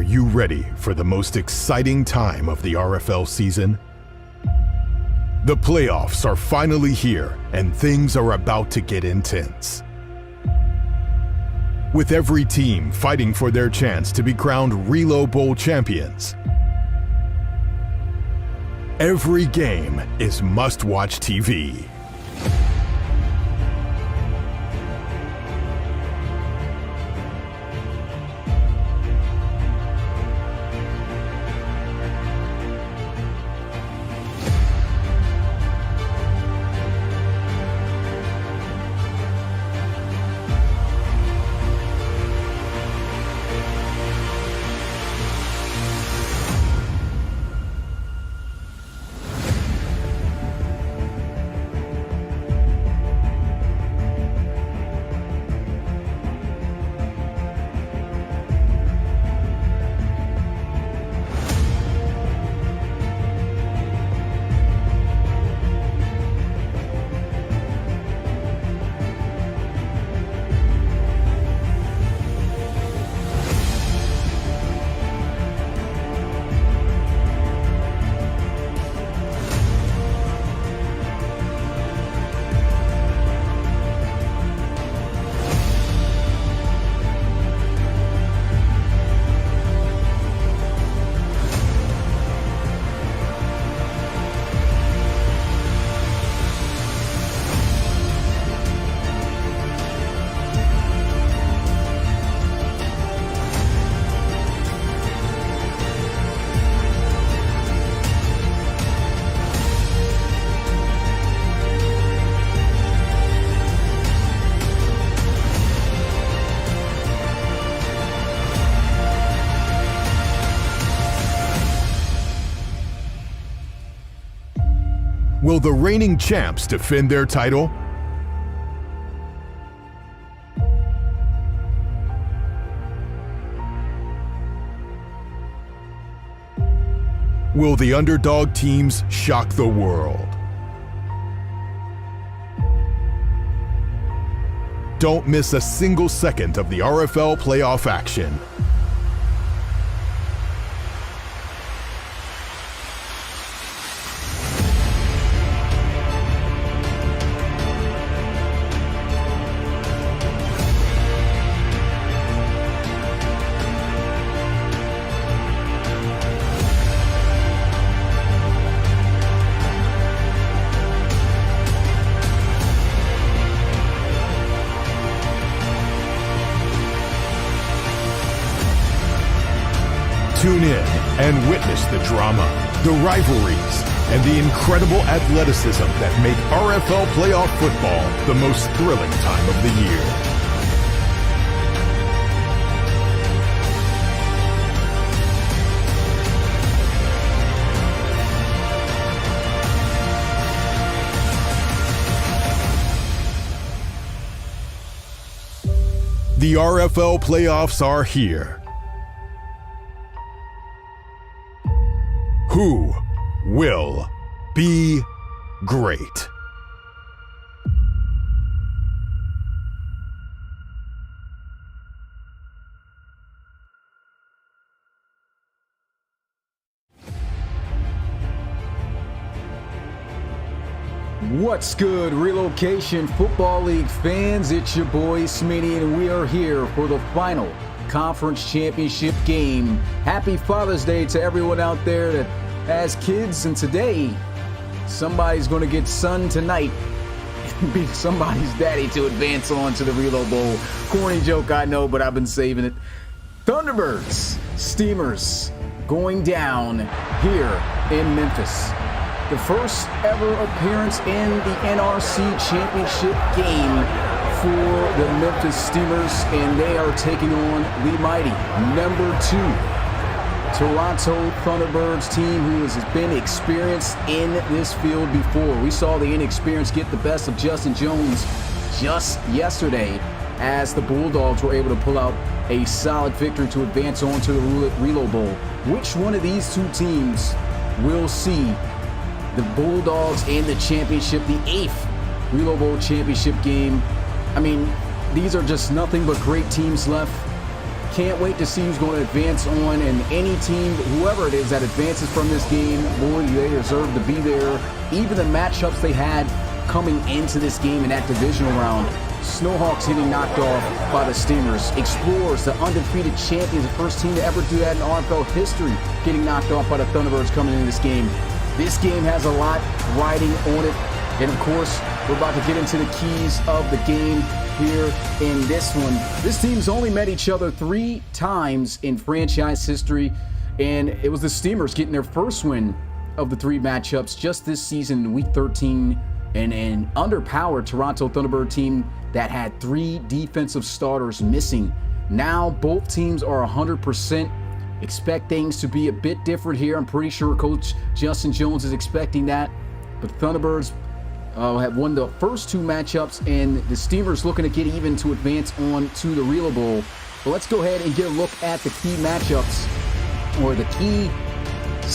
Are you ready for the most exciting time of the RFL season? The playoffs are finally here, and things are about to get intense. With every team fighting for their chance to be crowned Relo Bowl champions, every game is must-watch TV. Will the reigning champs defend their title? Will the underdog teams shock the world? Don't miss a single second of the RFL playoff action. Tune in and witness the drama, the rivalries, and the incredible athleticism that make RFL playoff football the most thrilling time of the year. The RFL playoffs are here. Who will be great? What's good, Relocation Football League fans? It's your boy Smitty, and we are here for the final conference championship game. Happy Father's Day to everyone out there that has kids, and today somebody's going to get son tonight and be somebody's daddy to advance on to the Relo Bowl. Corny joke, I know, but I've been saving it. Thunderbirds, Steamers, going down here in Memphis. The first ever appearance in the NRC championship game for the Memphis Steamers, and they are taking on the mighty #2 Toronto Thunderbirds team, who has been experienced in this field before. We saw the inexperience get the best of Justin Jones just yesterday as the Bulldogs were able to pull out a solid victory to advance on to the Relo Bowl. Which one of these two teams will see the Bulldogs in the championship, the 8th Relo Bowl championship game? I mean, these are just nothing but great teams left. can't wait to see who's going to advance on, and any team, whoever it is that advances from this game, boy, they deserve to be there. Even the matchups they had coming into this game in that divisional round, Snowhawks getting knocked off by the Steamers. Explorers, the undefeated champions, the first team to ever do that in RFL history, getting knocked off by the Thunderbirds coming into this game. This game has a lot riding on it. And of course, we're about to get into the keys of the game here in this one. This team's only met each other 3 times in franchise history, and it was the Steamers getting their first win of the 3 matchups just this season in Week 13, and an underpowered Toronto Thunderbird team that had 3 defensive starters missing. Now both teams are 100%. Expect things to be a bit different here. I'm pretty sure Coach Justin Jones is expecting that, but Thunderbirds have won the first 2 matchups, and the Steamers looking to get even to advance on to the Relo Bowl. But let's go ahead and get a look at the key matchups, or the key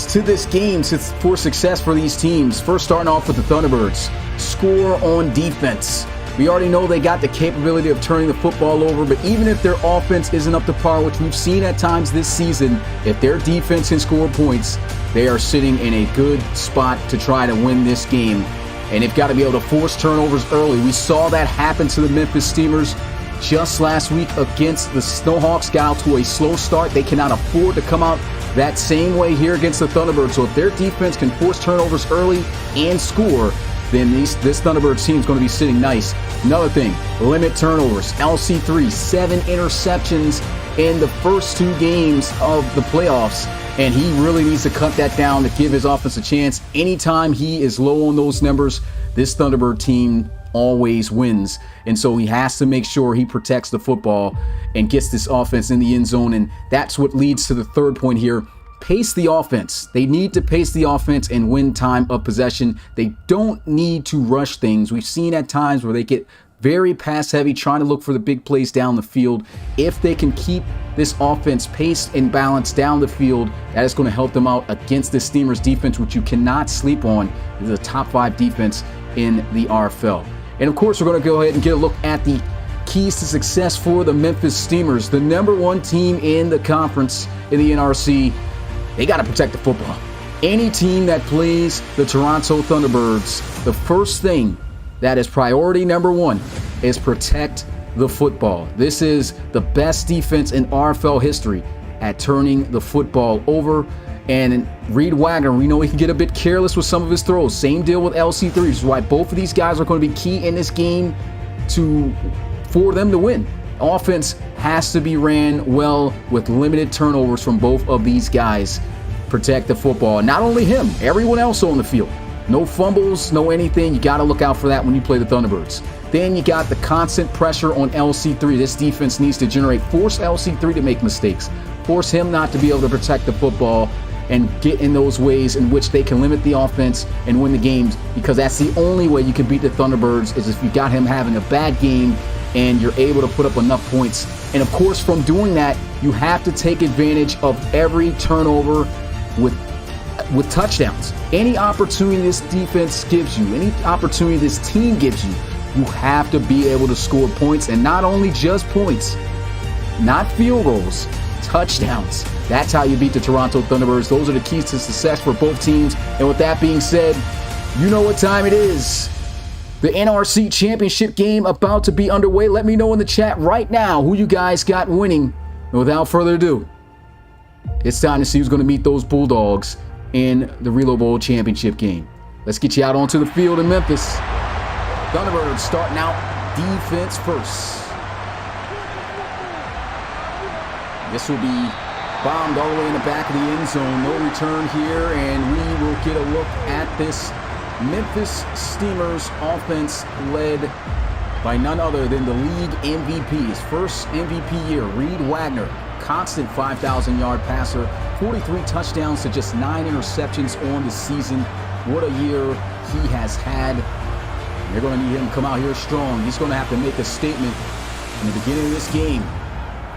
to this game for success for these teams. First, starting off with the Thunderbirds. Score on defense. We already know they got the capability of turning the football over, but even if their offense isn't up to par, which we've seen at times this season, if their defense can score points, they are sitting in a good spot to try to win this game. And they've got to be able to force turnovers early. We saw that happen to the Memphis Steamers just last week against the Snowhawks. Got out to a slow start. They cannot afford to come out that same way here against the Thunderbirds. So if their defense can force turnovers early and score, then this Thunderbirds team is going to be sitting nice. Another thing, limit turnovers. LC3, 7 interceptions in the first 2 games of the playoffs. And he really needs to cut that down to give his offense a chance. Anytime he is low on those numbers, this Thunderbird team always wins. And so he has to make sure he protects the football and gets this offense in the end zone. And that's what leads to the third point here. Pace the offense. They need to pace the offense and win time of possession. They don't need to rush things. We've seen at times where they get very pass heavy, trying to look for the big plays down the field. If they can keep this offense paced and balanced down the field, that is going to help them out against the Steamers defense, which you cannot sleep on. It is a top 5 defense in the RFL. And of course, we're going to go ahead and get a look at the keys to success for the Memphis Steamers, the #1 team in the conference in the NRC. They got to protect the football. Any team that plays the Toronto Thunderbirds, the first thing that is priority #1 is protect the football. This is the best defense in RFL history at turning the football over. And Reed Wagner, we know he can get a bit careless with some of his throws. Same deal with LC3, which is why both of these guys are going to be key in this game for them to win. Offense has to be ran well with limited turnovers from both of these guys. Protect the football. Not only him, everyone else on the field. No fumbles, no anything. You got to look out for that when you play the Thunderbirds. Then you got the constant pressure on LC3. This defense needs to force LC3 to make mistakes. Force him not to be able to protect the football and get in those ways in which they can limit the offense and win the games, because that's the only way you can beat the Thunderbirds, is if you got him having a bad game and you're able to put up enough points. And of course, from doing that, you have to take advantage of every turnover with touchdowns. Any opportunity this defense gives you, any opportunity this team gives you, you have to be able to score points, and not only just points, not field goals, touchdowns. That's how you beat the Toronto Thunderbirds. Those are the keys to success for both teams. And with that being said, you know what time it is. The NRC Championship game about to be underway. Let me know in the chat right now who you guys got winning. And without further ado, it's time to see who's going to meet those Bulldogs in the Relo Bowl Championship game. Let's get you out onto the field in Memphis. Thunderbirds starting out defense first. This will be bombed all the way in the back of the end zone. No return here, and we will get a look at this Memphis Steamers offense led by none other than the league MVP. His first MVP year, Reed Wagner. Constant 5,000-yard passer, 43 touchdowns to just 9 interceptions on the season. What a year he has had. They're going to need him to come out here strong. He's going to have to make a statement in the beginning of this game,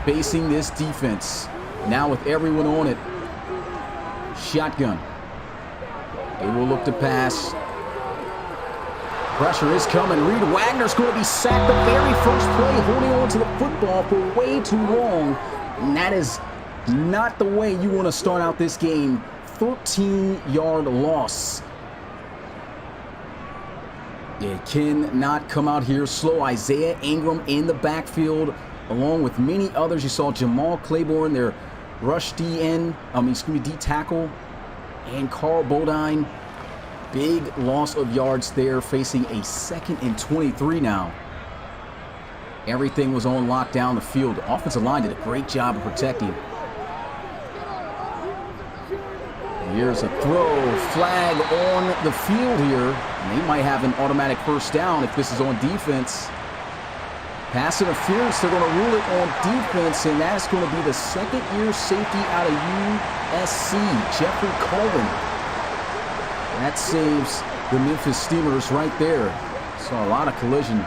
facing this defense. Now with everyone on it, shotgun. They will look to pass. Pressure is coming. Reed Wagner's going to be sacked the very first play, holding on to the football for way too long. And that is not the way you want to start out this game. 13-yard loss. It cannot come out here slow. Isaiah Ingram in the backfield, along with many others. You saw Jamal Claiborne, their rush D tackle, and Carl Bodine. Big loss of yards there, facing a 2nd and 23 now. Everything was on lockdown the field. The offensive line did a great job of protecting. Here's a throw, flag on the field here. And they might have an automatic first down if this is on defense. Pass interference, they're going to rule it on defense, and that's going to be the second-year safety out of USC, Jeffrey Colvin. That saves the Memphis Steamers right there. Saw a lot of collision.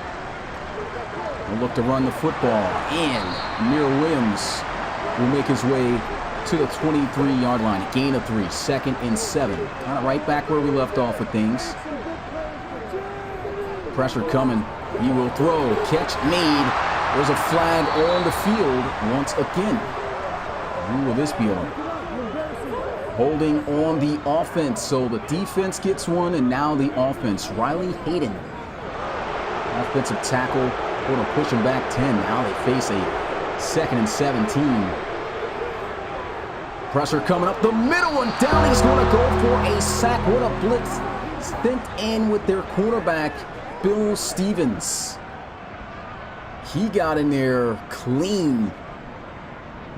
They'll look to run the football, and Amir Williams will make his way to the 23-yard line. A gain of 3, 2nd and 7. Kind of right back where we left off with things. Pressure coming. He will throw. Catch made. There's a flag on the field once again. Who will this be on? Holding on the offense. So the defense gets one, and now the offense. Riley Hayden, offensive tackle, going to push him back 10. Now they face a 2nd and 17. Pressure coming up the middle, and down he's going to go for a sack. What a blitz. Sent in with their quarterback, Bill Stevens. He got in there clean.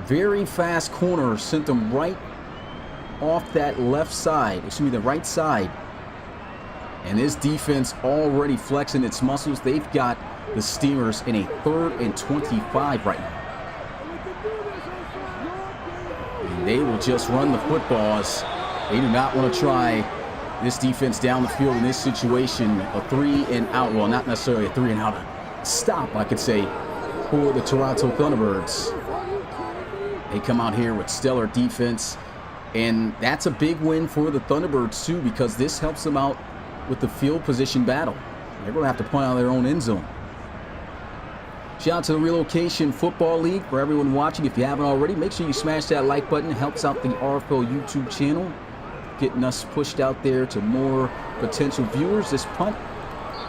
Very fast corner. Sent them right off that left side. The right side. And this defense already flexing its muscles. They've got the Steamers in a 3rd and 25 right now. And they will just run the football as they do not want to try this defense down the field in this situation. A 3 and out. Well, not necessarily a 3 and out. A stop, I could say, for the Toronto Thunderbirds. They come out here with stellar defense. And that's a big win for the Thunderbirds, too, because this helps them out with the field position battle. They're going to have to punt out of their own end zone. Shout out to the Relocation Football League. For everyone watching, if you haven't already, make sure you smash that like button. It helps out the RFL YouTube channel, getting us pushed out there to more potential viewers. This punt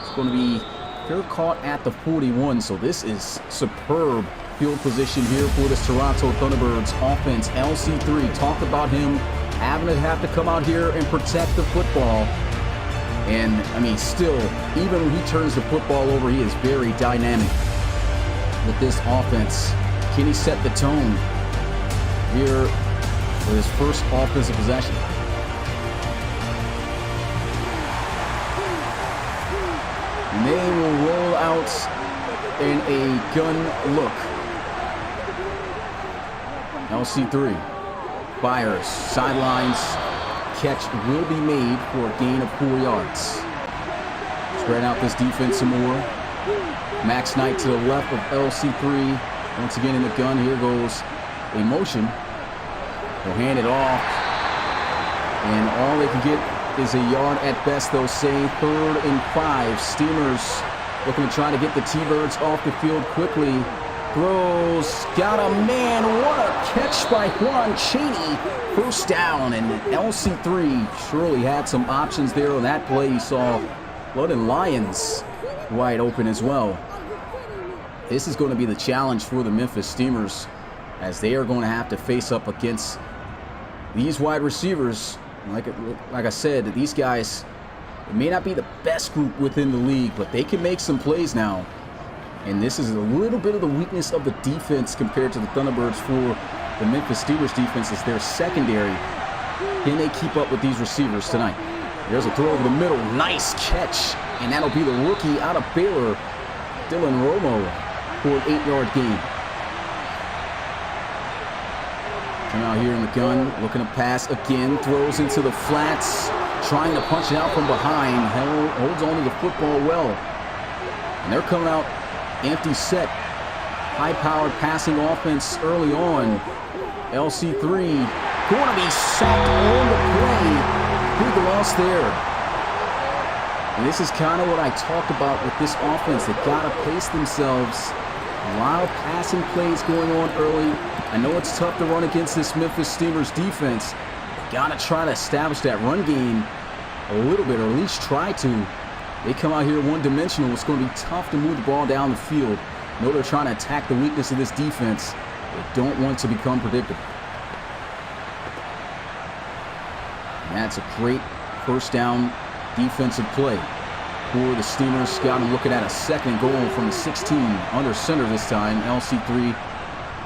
is going to be fair caught at the 41, so this is superb field position here for this Toronto Thunderbirds offense. LC3, talk about him having to have to come out here and protect the football. And, I mean, still, even when he turns the football over, he is very dynamic with this offense. Can he set the tone here for his first offensive possession? And they will roll out in a gun look. LC3 fires, sidelines, catch will be made for a gain of 4 yards. Spread out this defense some more. Max Knight to the left of LC3. Once again in the gun, here goes a motion. They'll hand it off. And all they can get is a yard at best, they'll say. 3rd and 5. Steamers looking to try to get the T-Birds off the field quickly. Throws, got a man, what a catch by Juan Cheney. First down, and LC3 surely had some options there on that play. You saw London Lions wide open as well. This is going to be the challenge for the Memphis Steamers, as they are going to have to face up against these wide receivers. Like I said, these guys, it may not be the best group within the league, but they can make some plays now. And this is a little bit of the weakness of the defense compared to the Thunderbirds for the Memphis Steelers defense is their secondary. Can they keep up with these receivers tonight? There's a throw over the middle. Nice catch. And that'll be the rookie out of Baylor, Dylan Romo, for an 8-yard gain. Come out here in the gun, looking to pass again. Throws into the flats, trying to punch it out from behind. Holds on to the football well. And they're coming out empty set. High-powered passing offense early on. LC3 going to be sacked on the play. Big loss there. And this is kind of what I talked about with this offense. They've got to pace themselves A lot of passing plays going on early. I know it's tough to run against this Memphis Steamers defense. Got to try to establish that run game a little bit, or at least try to. They come out here one-dimensional. It's going to be tough to move the ball down the field. I know they're trying to attack the weakness of this defense. They don't want to become predictable. And that's a great first down defensive play for the Steamers. Scott, I'm looking at a second goal from the 16 under center this time, LC3.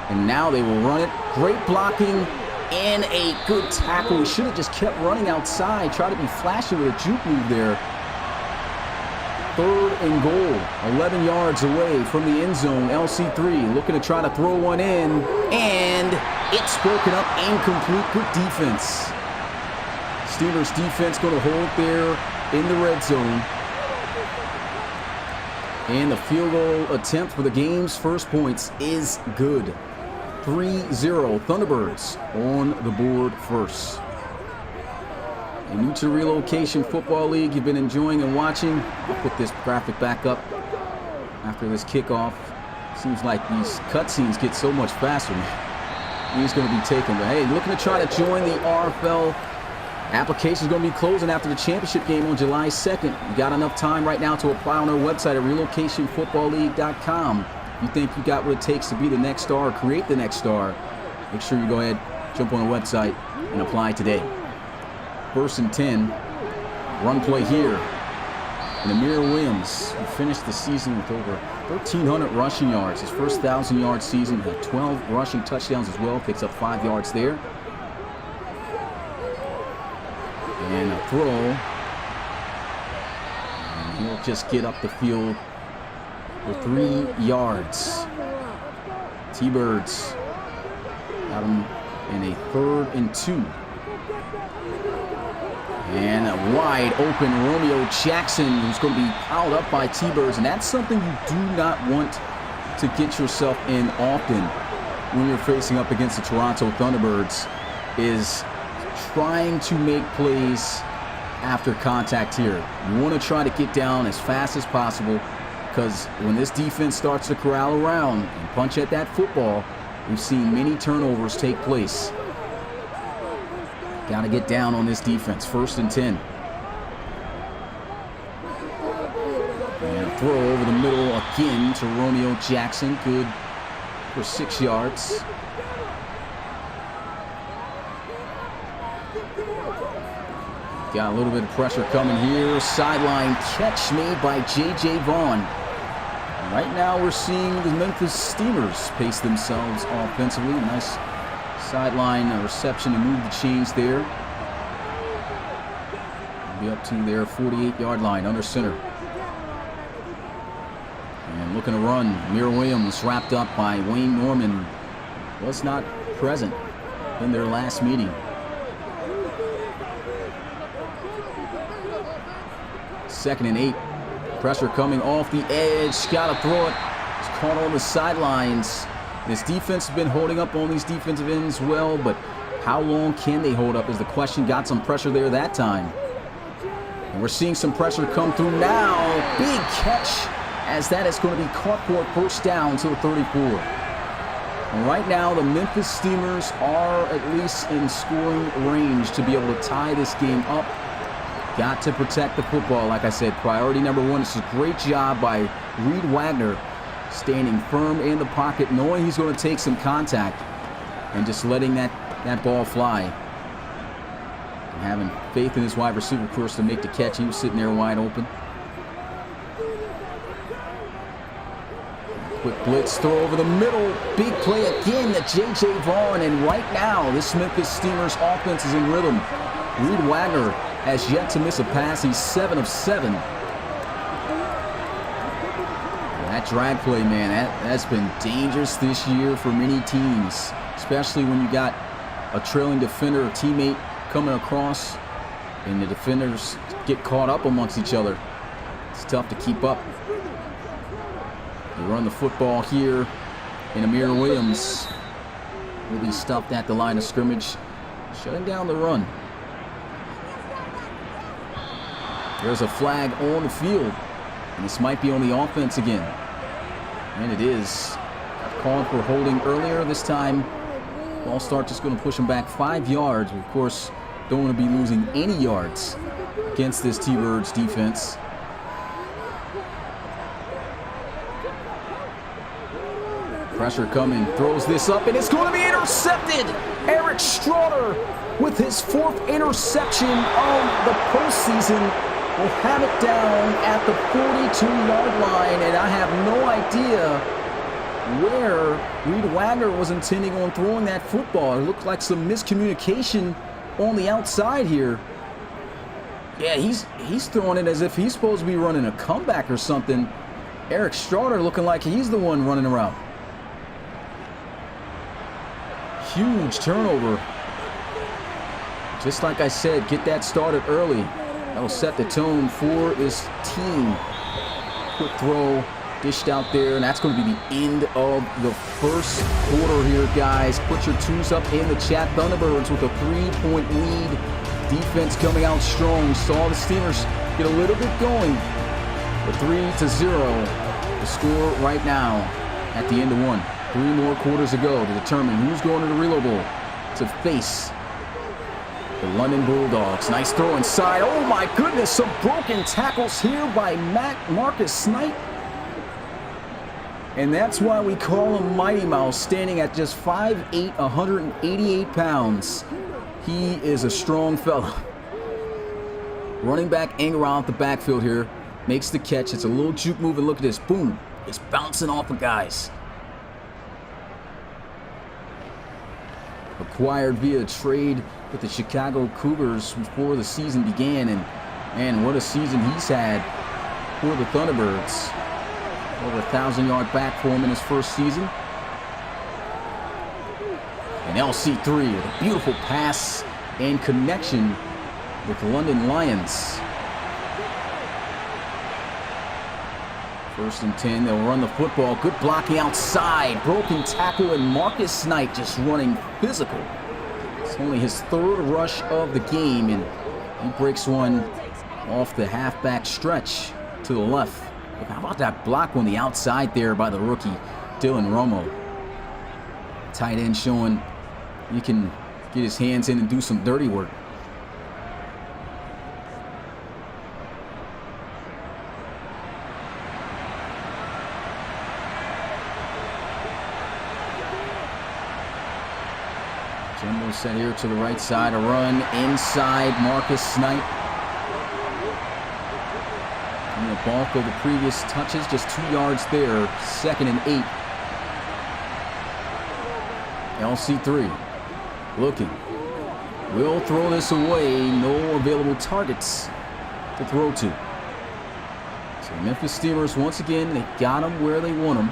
And now they will run it. Great blocking and a good tackle. He should have just kept running outside. Try to be flashy with a juke move there. 3rd and goal, 11 yards away from the end zone. LC3 looking to try to throw one in, and it's broken up, incomplete. Good defense. Steelers defense going to hold there in the red zone. And the field goal attempt for the game's first points is good. 3-0, Thunderbirds on the board first. And new to the Relocation Football League, you've been enjoying and watching. I'll put this graphic back up after this kickoff. Seems like these cutscenes get so much faster. He's going to be taken. But hey, looking to try to join the RFL. Application is going to be closing after the championship game on July 2nd. You got enough time right now to apply on our website at relocationfootballleague.com. If you think you got what it takes to be the next star or create the next star, make sure you go ahead, jump on the website, and apply today. 1st and 10. Run play here. And Amir Williams, who finished the season with over 1,300 rushing yards. His first 1,000-yard season, had 12 rushing touchdowns as well. Picks up 5 yards there. And a throw. And he'll just get up the field for 3 yards. T-Birds got him in a 3rd and 2. And a wide open Romeo Jackson, who's going to be piled up by T-Birds. And that's something you do not want to get yourself in often when you're facing up against the Toronto Thunderbirds, is trying to make plays after contact here. You want to try to get down as fast as possible, because when this defense starts to corral around and punch at that football, we've seen many turnovers take place. Got to get down on this defense. 1st and 10. And a throw over the middle again to Romeo Jackson. Good for 6 yards. Got a little bit of pressure coming here. Sideline catch made by J.J. Vaughn. And right now we're seeing the Memphis Steamers pace themselves offensively. Nice sideline reception to move the chains there. Be up to their 48-yard line under center. And looking to run. Amir Williams wrapped up by Wayne Norman. Was not present in their last meeting. 2nd and 8. Pressure coming off the edge. Got to throw it. It's caught on the sidelines. This defense has been holding up on these defensive ends well, but how long can they hold up is the question. Got some pressure there that time. And we're seeing some pressure come through now. Big catch, as that is going to be caught for a 1st down to the 34. And right now, the Memphis Steamers are at least in scoring range to be able to tie this game up. Got to protect the football. Like I said, priority number 1. It's a great job by Reed Wagner, standing firm in the pocket, knowing he's going to take some contact, and just letting that ball fly. And having faith in his wide receiver, of course, to make the catch. He was sitting there wide open. Quick blitz throw over the middle. Big play again to J.J. Vaughn. And right now, this Memphis Steamers offense is in rhythm. Reed Wagner has yet to miss a pass. He's 7 of 7. That drag play, man, that's been dangerous this year for many teams, especially when you got a trailing defender or teammate coming across and the defenders get caught up amongst each other. It's tough to keep up. They run the football here, and Amir Williams will be stuffed at the line of scrimmage, shutting down the run. There's a flag on the field, and this might be on the offense again. And it is. called for holding earlier. This time, ball start just going to push him back 5 yards. We, of course, don't want to be losing any yards against this T-Birds defense. Pressure coming, throws this up, and it's going to be intercepted. Eric Straughter with his 4th interception of the postseason will have it down at the 42-yard line, and I have no idea where Reed Wagner was intending on throwing that football. It looked like some miscommunication on the outside here. Yeah, he's throwing it as if he's supposed to be running a comeback or something. Eric Straughter looking like he's the one running around. Huge turnover. Just like I said, get that started early. That'll set the tone for this team. Quick throw, dished out there, and that's going to be the end of the first quarter here, guys. Put your twos up in the chat. Thunderbirds with a 3-point lead. Defense coming out strong. Saw the Steelers get a little bit going. The 3-0. The score right now at the end of one. 3 more quarters to go to determine who's going to the Reload Bowl to face the London Bulldogs. Nice throw inside. Oh my goodness, some broken tackles here by Marcus Snipe. And that's why we call him Mighty Mouse, standing at just 5'8", 188 pounds. He is a strong fella. Running back Ingram out the backfield here. Makes the catch. It's a little juke move, and look at this. Boom. It's bouncing off of guys. Acquired via trade with the Chicago Cougars before the season began, and what a season he's had for the Thunderbirds. Over 1,000-yard back for him in his first season. And LC3 with a beautiful pass and connection with the London Lions. 1st and 10, they'll run the football. Good blocking outside. Broken tackle, and Marcus Snipe just running physical. It's only his 3rd rush of the game, and he breaks one off the halfback stretch to the left. Look, how about that block on the outside there by the rookie, Dylan Romo? Tight end showing he can get his hands in and do some dirty work. Jimbo set here to the right side, a run inside Marcus Snipe. And the bulk of the previous touches, just 2 yards there, 2nd and 8. LC3 looking. Will throw this away. No available targets to throw to. So Memphis Steelers, once again, they got him where they want him.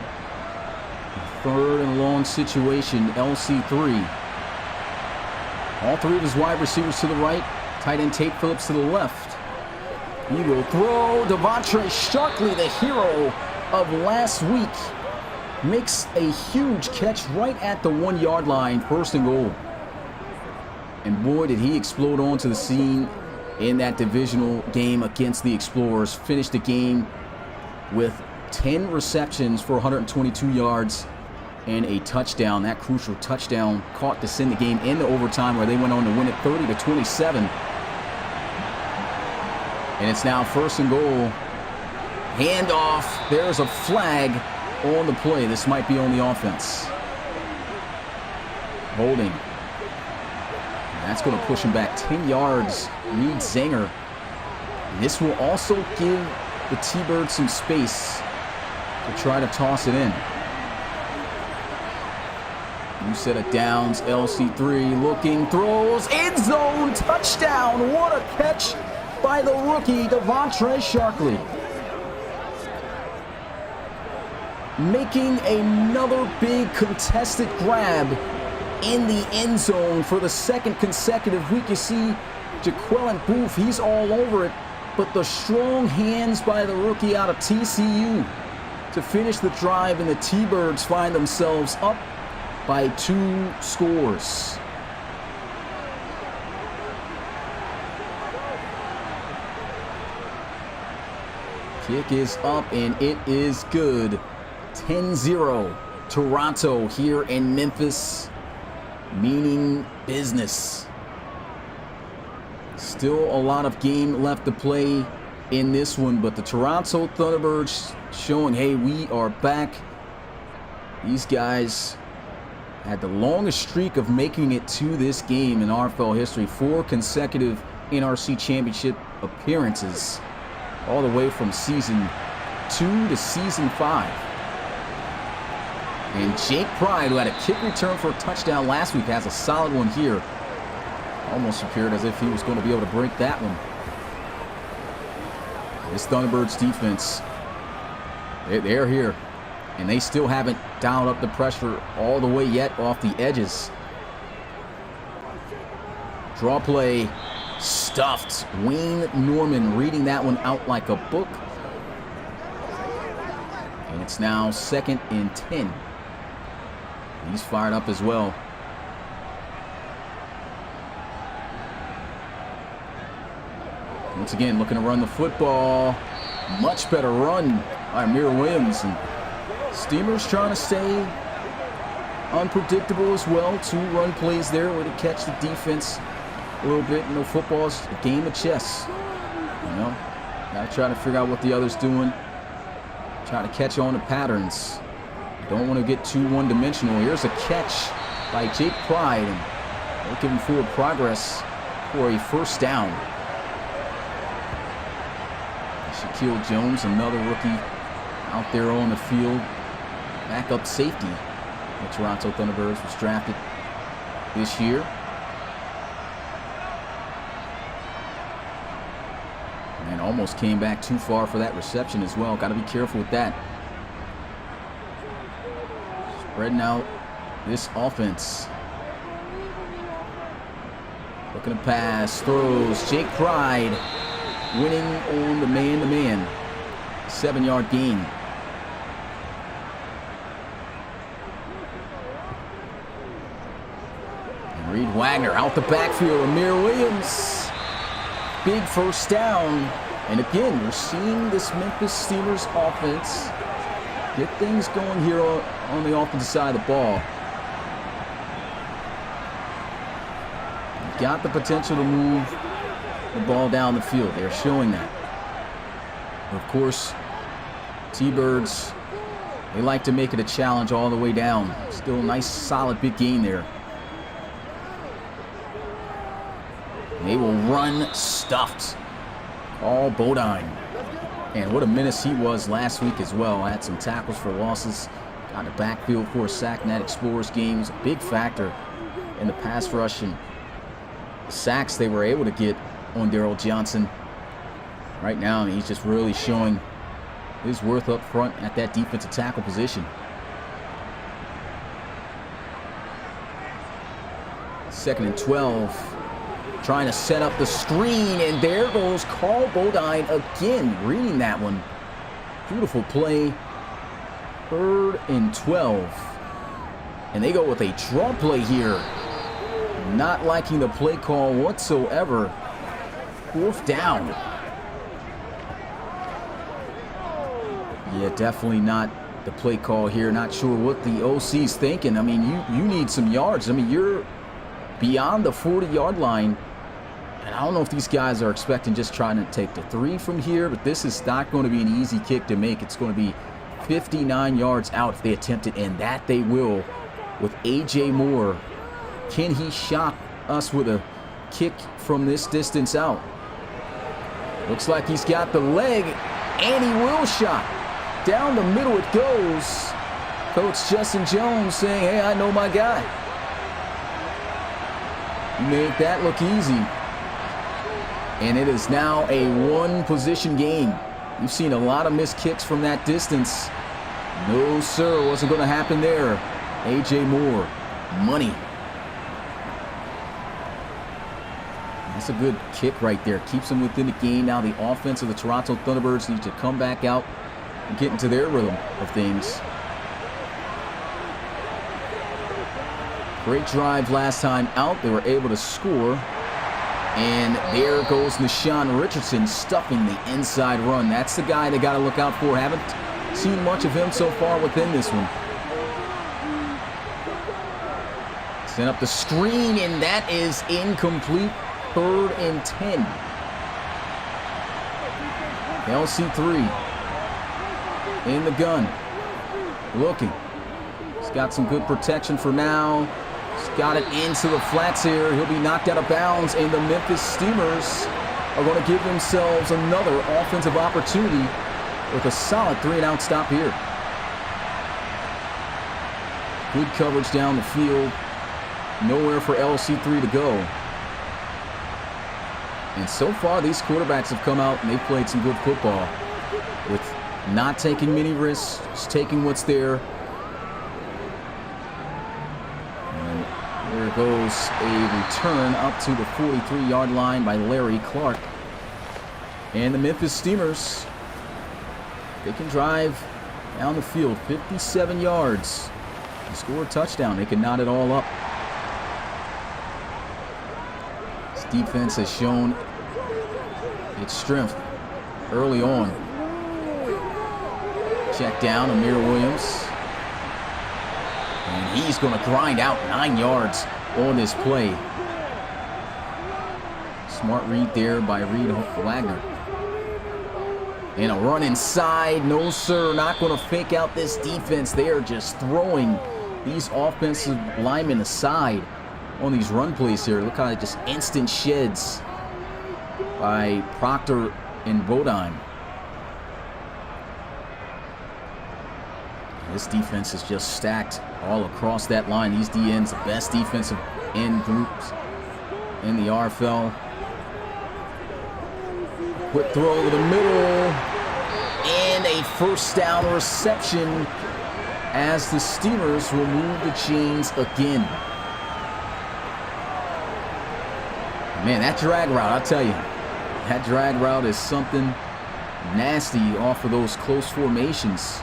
3rd and long situation, LC3. All 3 of his wide receivers to the right. Tight end Tate Phillips to the left. He will throw. Devontre Sharkley, the hero of last week, makes a huge catch right at the 1-yard line. 1st and goal. And boy, did he explode onto the scene in that divisional game against the Explorers. Finished the game with 10 receptions for 122 yards. And a touchdown, that crucial touchdown, caught to send the game into overtime, where they went on to win it 30-27. And it's now 1st and goal. Handoff. There's a flag on the play. This might be on the offense. Holding. And that's going to push him back 10 yards. Reed Zanger. And this will also give the T-Birds some space to try to toss it in. New set of downs. LC3 looking, throws, end zone, touchdown. What a catch by the rookie, Devontre Sharkley. Making another big contested grab in the end zone for the 2nd consecutive week. You see Jaquelin Booth, he's all over it. But the strong hands by the rookie out of TCU to finish the drive, and the T-Birds find themselves up by 2 scores. Kick is up, and it is good. 10-0. Toronto here in Memphis, meaning business. Still a lot of game left to play in this one, but the Toronto Thunderbirds showing, hey, we are back. These guys had the longest streak of making it to this game in RFL history. 4 consecutive NRC championship appearances, all the way from season 2 to season 5. And Jake Pride, who had a kick return for a touchdown last week, has a solid one here. Almost appeared as if he was going to be able to break that one. This Thunderbirds defense, they're here. And they still haven't dialed up the pressure all the way yet off the edges. Draw play, stuffed. Wayne Norman reading that one out like a book. And it's now 2nd and 10. He's fired up as well. Once again, looking to run the football. Much better run by Amir Williams. And Steamers trying to stay unpredictable as well. 2 run plays there, way to catch the defense a little bit. You know, football's a game of chess. You know, gotta try to figure out what the other's doing. Try to catch on to patterns. Don't want to get too one-dimensional. Here's a catch by Jake Pride, and they're giving forward progress for a first down. Shaquille Jones, another rookie out there on the field. Backup safety. The Toronto Thunderbirds was drafted this year. And almost came back too far for that reception as well. Got to be careful with that. Spreading out this offense. Looking to pass, throws. Jake Pride winning on the man-to-man. 7-yard gain. And Reed Wagner out the backfield. Amir Williams. Big first down. And again, we're seeing this Memphis Steelers offense get things going here on the offensive side of the ball. Got the potential to move the ball down the field. They're showing that. Of course, T-Birds, they like to make it a challenge all the way down. Still a nice, solid, big gain there. They will run stuffed. All Bodine. And what a menace he was last week as well. Had some tackles for losses. Got the backfield for a sack in that Explorers game. Was a big factor in the pass rush and sacks they were able to get on Daryl Johnson. Right now, he's just really showing his worth up front at that defensive tackle position. Second and 12. Trying to set up the screen, and there goes Carl Bodine again, reading that one. Beautiful play. 3rd and 12. And they go with a draw play here. Not liking the play call whatsoever. 4th down. Yeah, definitely not the play call here. Not sure what the OC's thinking. I mean, you need some yards. I mean, you're beyond the 40-yard line. And I don't know if these guys are expecting just trying to take the 3 from here, but this is not going to be an easy kick to make. It's going to be 59 yards out if they attempt it, and that they will with A.J. Moore. Can he shock us with a kick from this distance out? Looks like he's got the leg, and he will shot. Down the middle it goes. Coach Justin Jones saying, hey, I know my guy. Made that look easy. And it is now a 1-position game. We've seen a lot of missed kicks from that distance. No, sir, wasn't going to happen there. A.J. Moore, money. That's a good kick right there. Keeps them within the game. Now the offense of the Toronto Thunderbirds needs to come back out and get into their rhythm of things. Great drive last time out. They were able to score. And there goes Nishan Richardson stuffing the inside run. That's the guy they got to look out for. Haven't seen much of him so far within this one. Send up the screen, and that is incomplete. 3rd and 10. LC3 in the gun. Looking. He's got some good protection for now. He's got it into the flats here. He'll be knocked out of bounds, and the Memphis Steamers are going to give themselves another offensive opportunity with a solid 3-and-out stop here. Good coverage down the field. Nowhere for LC3 to go. And so far, these quarterbacks have come out and they've played some good football with not taking many risks, just taking what's there. And there goes a return up to the 43-yard line by Larry Clark. And the Memphis Steamers, they can drive down the field 57 yards and score a touchdown. They can knot it all up. This defense has shown its strength early on. Check down, Amir Williams. And he's going to grind out 9 yards on this play. Smart read there by Reed Wagner. And a run inside. No, sir. Not going to fake out this defense. They are just throwing these offensive linemen aside on these run plays here. Look how it just instant sheds by Proctor and Bodine. This defense is just stacked all across that line. These DNs, the best defensive end groups in the RFL. Quick throw over the middle. And a first down reception as the Steamers will move the chains again. Man, that drag route, I'll tell you, that drag route is something nasty off of those close formations.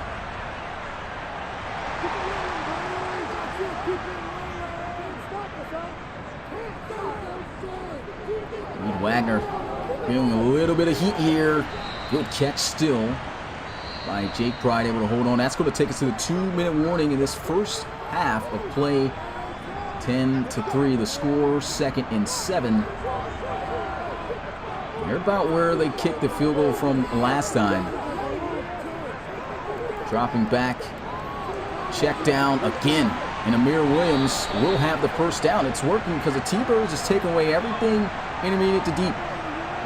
Reed Wagner feeling a little bit of heat here. Good catch still by Jake Pride, able to hold on. That's going to take us to the 2-minute warning in this first half of play. 10-3 the score, 2nd and 7. They're about where they kicked the field goal from last time. Dropping back, check down again, and Amir Williams will have the first down. It's working because the T-Birds is taking away everything intermediate to deep.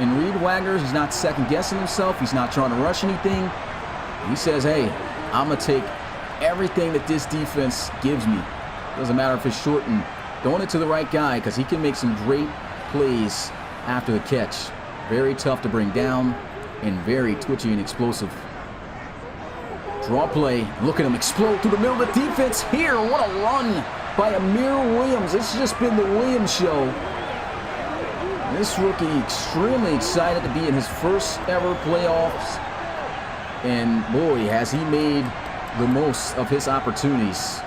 And Reed Wagner, he's not second-guessing himself. He's not trying to rush anything. He says, hey, I'm going to take everything that this defense gives me. Doesn't matter if it's short, and throwing it to the right guy because he can make some great plays after the catch. Very tough to bring down and very twitchy and explosive. Draw play. Look at him explode through the middle of the defense here. What a run by Amir Williams. It's just been the Williams show. This rookie extremely excited to be in his first ever playoffs. And boy, has he made the most of his opportunities.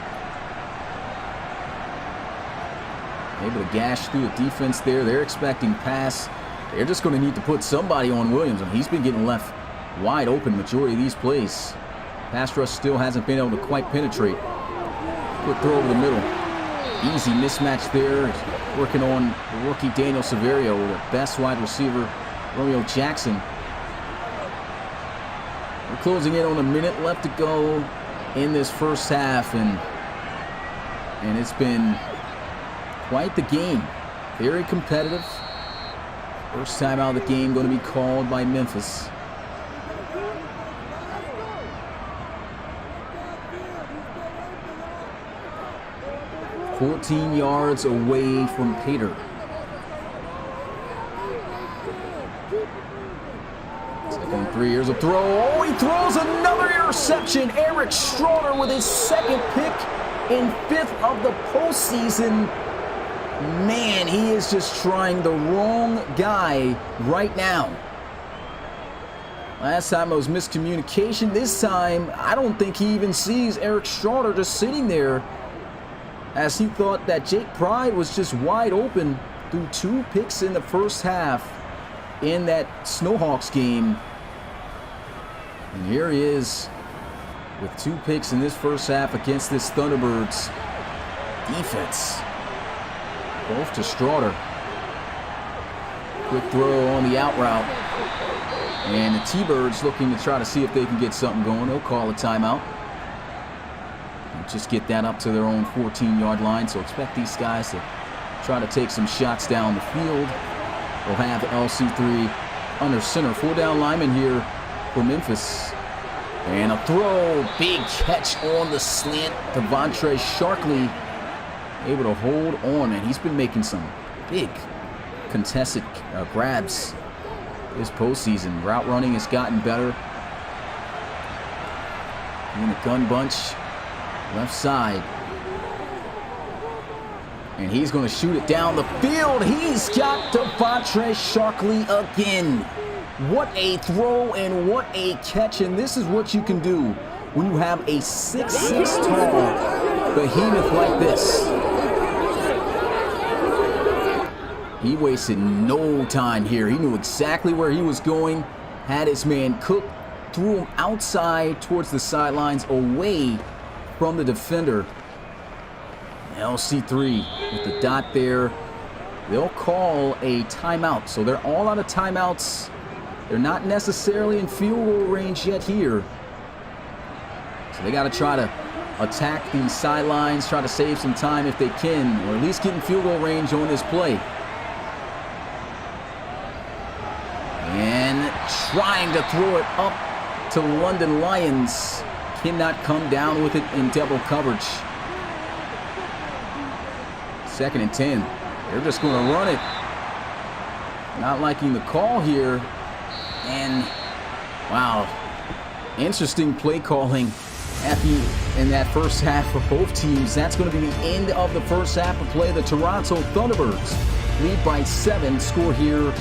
Able to gash through the defense there. They're expecting pass. They're just going to need to put somebody on Williams. And he's been getting left wide open majority of these plays. Pass rush still hasn't been able to quite penetrate. Quick throw over the middle. Easy mismatch there. Working on the rookie Daniel Severio, the best wide receiver, Romeo Jackson. We're closing in on a minute left to go in this first half, and it's been quite the game. Very competitive. First time out of the game going to be called by Memphis. "14 yards away from Pater." Second and 3, here's a throw. Oh, he throws another interception. Eric Straughter with his second pick and 5th of the postseason. Man, he is just trying the wrong guy right now. Last time it was miscommunication. This time, I don't think he even sees Eric Straughter just sitting there, as he thought that Jake Pride was just wide open through 2 picks in the first half in that Snowhawks game. And here he is with 2 picks in this first half against this Thunderbirds defense. Both to Straughter. Quick throw on the out route. And the T-Birds looking to try to see if they can get something going. They'll call a timeout. And just get that up to their own 14-yard line. So expect these guys to try to take some shots down the field. We'll have LC3 under center. 4-down lineman here for Memphis. And a throw. Big catch on the slant. Devontre Sharkley able to hold on. And he's been making some big contested grabs this postseason. Route running has gotten better. In a gun bunch. Left side. And he's going to shoot it down the field. He's got Devontre Sharkley again. What a throw and what a catch. And this is what you can do when you have a 6'6" tall behemoth like this. He wasted no time here. He knew exactly where he was going. Had his man cooked. Threw him outside towards the sidelines away from the defender. LC3 with the dot there. They'll call a timeout. So they're all out of timeouts. They're not necessarily in field goal range yet here. So they got to try to attack the sidelines, try to save some time if they can, or at least get in field goal range on this play. And trying to throw it up to London Lions. Cannot come down with it in double coverage. 2nd and 10. They're just going to run it. Not liking the call here. And, wow, interesting play calling in that first half for both teams. That's going to be the end of the first half of play. The Toronto Thunderbirds lead by 7. Score here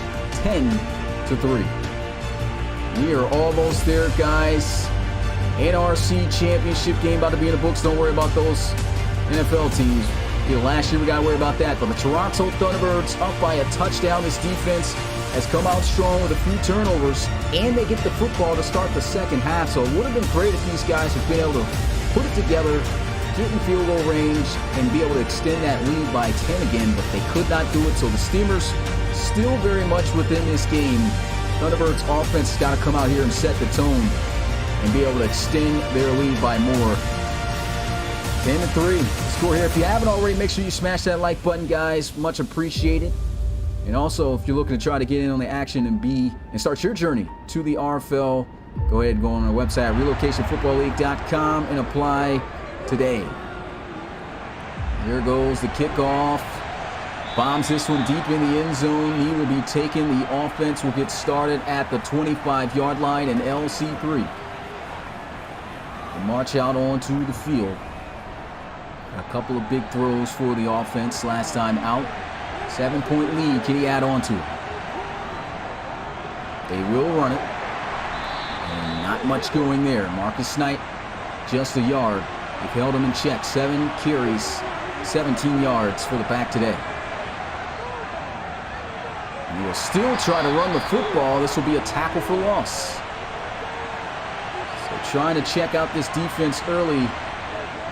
10-3. We are almost there, guys. NRC championship game about to be in the books. Don't worry about those NFL teams. Last year we got to worry about that. But the Toronto Thunderbirds up by a touchdown. This defense has come out strong with a few turnovers, and they get the football to start the second half. So it would have been great if these guys had been able to put it together, get in field goal range, and be able to extend that lead by 10 again, but they could not do it. So the Steamers still very much within this game. Thunderbirds offense has got to come out here and set the tone and be able to extend their lead by more. 10-3. Score here. If you haven't already, make sure you smash that like button, guys. Much appreciated. And also, if you're looking to try to get in on the action and start your journey to the RFL, go ahead and go on our website, relocationfootballleague.com, and apply today. Here goes the kickoff. Bombs this one deep in the end zone. He will be taken. The offense will get started at the 25-yard line, and LC3 will march out onto the field. A couple of big throws for the offense last time out. 7-point lead. Can he add on to it? They will run it. And not much going there. Marcus Knight, just a yard. They've held him in check. 7 carries, 17 yards for the back today. He will still try to run the football. This will be a tackle for loss. So trying to check out this defense early.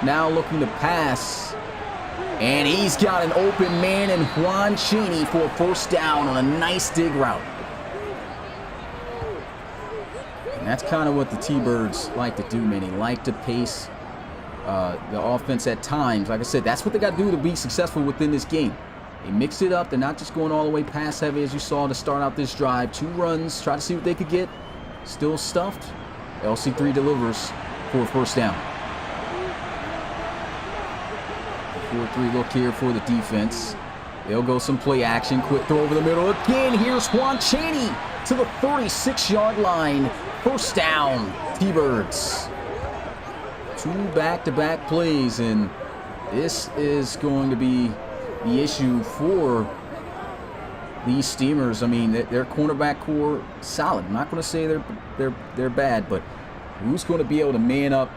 Now looking to pass. And he's got an open man in Juan Cheney for a first down on a nice dig route. And that's kind of what the T-Birds like to do, man. They like to pace the offense at times. Like I said, that's what they got to do to be successful within this game. They mix it up. They're not just going all the way pass heavy as you saw to start out this drive. 2 runs, try to see what they could get. Still stuffed. LC3 delivers for a first down. 4-3 look here for the defense. They'll go some play action. Quick throw over the middle. Again, here's Juan Cheney to the 36-yard line. First down, T-Birds. 2 back-to-back plays, and this is going to be the issue for these Steamers. I mean, their cornerback core solid. I'm not going to say they're bad, but who's going to be able to man up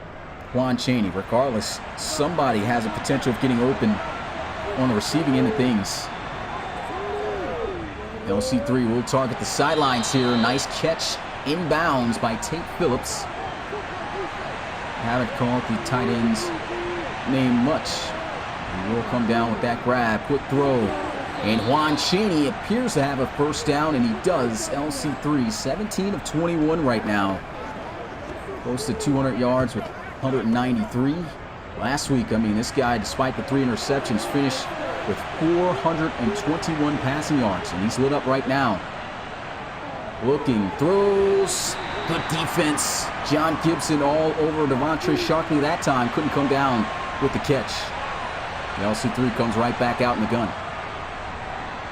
Juan Cheney? Regardless, somebody has a potential of getting open on the receiving end of things. LC3 will target the sidelines here. Nice catch inbounds by Tate Phillips. Haven't called the tight end's name much. He will come down with that grab. Quick throw And Juan Chaney appears to have a first down, and he does. LC3, 17 of 21 right now. Close to 200 yards with 193. Last week, I mean, this guy, despite the 3 interceptions, finished with 421 passing yards, and he's lit up right now. Looking, throws, good defense. John Gibson all over Devontre Sharkey that time. Couldn't come down with the catch. The LC3 comes right back out in the gun.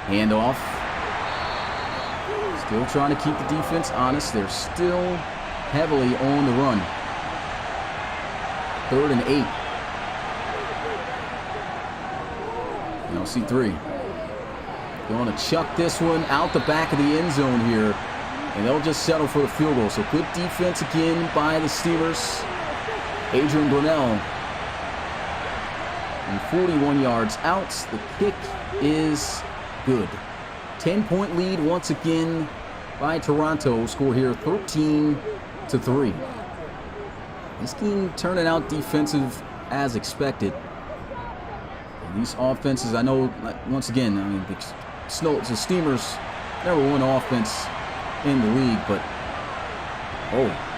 Handoff. Still trying to keep the defense honest. They're still heavily on the run. 3rd and 8. LC3 going to chuck this one out the back of the end zone here, and they'll just settle for the field goal. So good defense again by the Steelers. Adrian Brunell, and 41 yards out. The kick is good. 10-point lead once again by Toronto. Score here 13-3. This team turning out defensive as expected. And these offenses, I know, once again, I mean, the Steamers, #1 offense in the league, but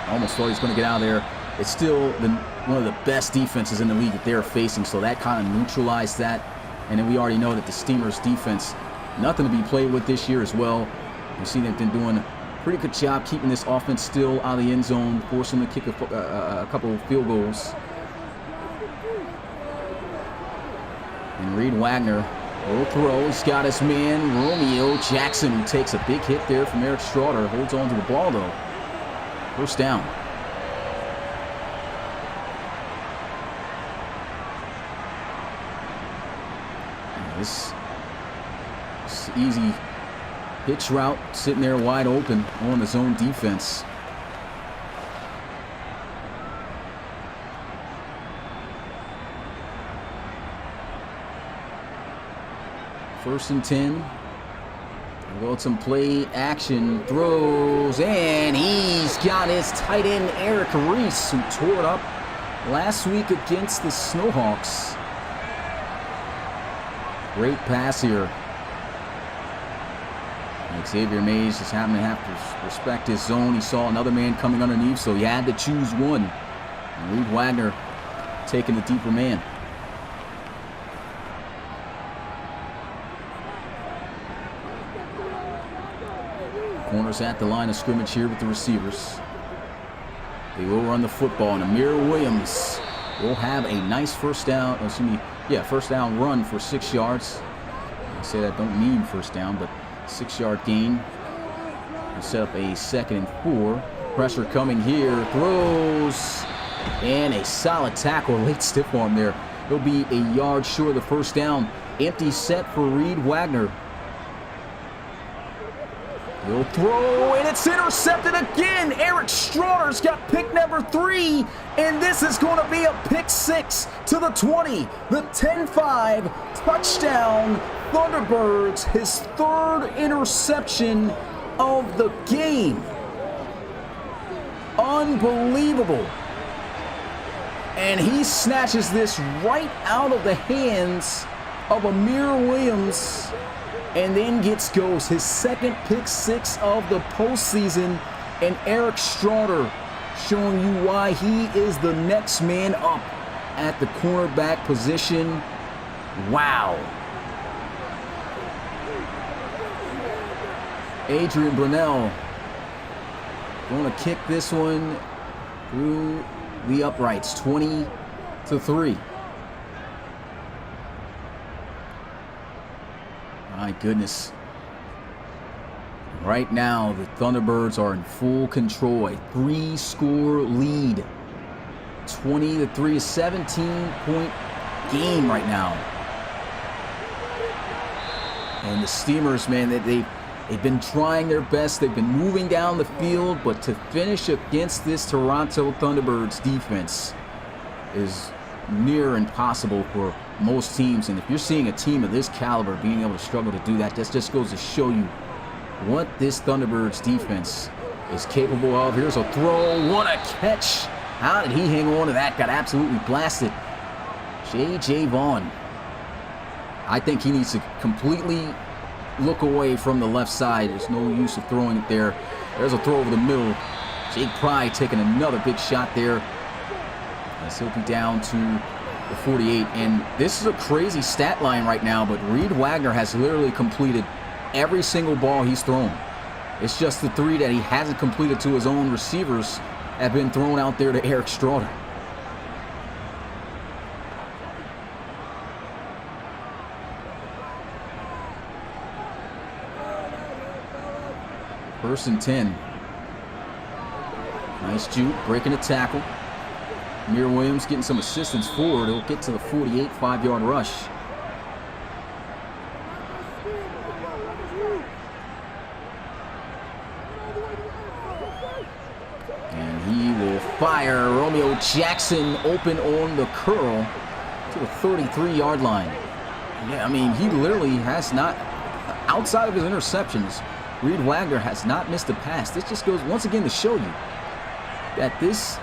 almost thought he was going to get out of there. It's still one of the best defenses in the league that they're facing, so that kind of neutralized that. And then we already know that the Steamers defense, nothing to be played with this year as well. We've seen they've been doing a pretty good job keeping this offense still out of the end zone, forcing them to kick a couple of field goals. And Reed Wagner will throw. He's got his man, Romeo Jackson, who takes a big hit there from Eric Straughter. Holds on to the ball, though. First down. This easy hitch route, sitting there wide open on the zone defense. First and 10. We'll some play action, throws, and he's got his tight end Eric Reese, who tore it up last week against the Snowhawks. Great pass here. Xavier Mays just happened to have to respect his zone. He saw another man coming underneath, so he had to choose one. And Reed Wagner taking the deeper man. Corners at the line of scrimmage here with the receivers. They will run the football, and Amir Williams will have a nice first down run for 6 yards. I say that don't mean first down, but 6-yard gain. We'll set up a 2nd and 4. Pressure coming here. Throws. And a solid tackle. Late stiff arm there. He'll be a yard short of the first down. Empty set for Reed Wagner. He'll throw, and it's intercepted again. Eric Straughter's got pick number 3, and this is going to be a pick 6 to the 20. The 10-5 touchdown. Thunderbirds, his 3rd interception of the game. Unbelievable. And he snatches this right out of the hands of Amir Williams, and then goes his 2nd pick 6 of the postseason. And Eric Straughter showing you why he is the next man up at the cornerback position. Wow. Adrian Brunell going to kick this one through the uprights, 20-3. My goodness. Right now, the Thunderbirds are in full control. A 3-score lead. 20-3, a 17-point game right now. And the Steamers, man, they've been trying their best. They've been moving down the field, but to finish against this Toronto Thunderbirds defense is near impossible for most teams. And if you're seeing a team of this caliber being able to struggle to do that, that just goes to show you what this Thunderbirds defense is capable of. Here's a throw. What a catch. How did he hang on to that? Got absolutely blasted. J.J. Vaughn I think he needs to completely look away from the left side. There's no use of throwing it there. There's a throw over the middle. Jake Pride taking another big shot there. As he'll be down to the 48. And this is a crazy stat line right now, but Reed Wagner has literally completed every single ball he's thrown. It's just the 3 that he hasn't completed to his own receivers have been thrown out there to Eric Straughter. First and 10. Nice juke, breaking a tackle. Amir Williams getting some assistance forward. He'll get to the 48, 5-yard rush. And he will fire. Romeo Jackson open on the curl to the 33-yard line. Yeah, I mean, he literally has not, outside of his interceptions, Reed Wagner has not missed a pass. This just goes once again to show you that this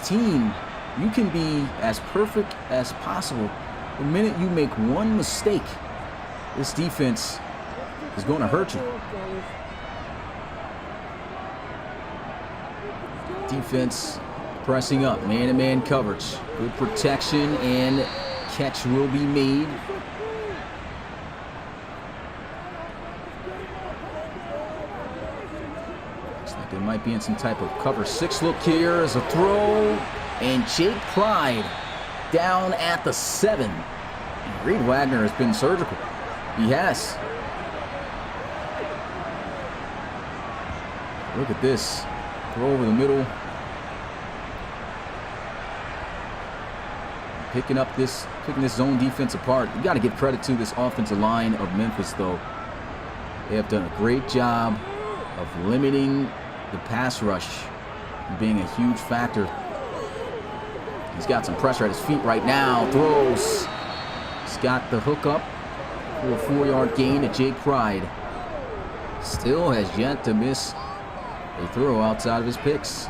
team, you can be as perfect as possible. The minute you make one mistake, this defense is going to hurt you. Defense pressing up, man-to-man coverage. Good protection, and catch will be made. Looks like they might be in some type of cover 6 look here as a throw. And Jake Pride down at the 7. And Reed Wagner has been surgical. He has. Look at this. Throw over the middle. Picking this zone defense apart. You got to give credit to this offensive line of Memphis, though. They have done a great job of limiting the pass rush and being a huge factor. He's got some pressure at his feet right now. Throws. He's got the hook up for a 4-yard gain to Jake Pride. Still has yet to miss a throw outside of his picks.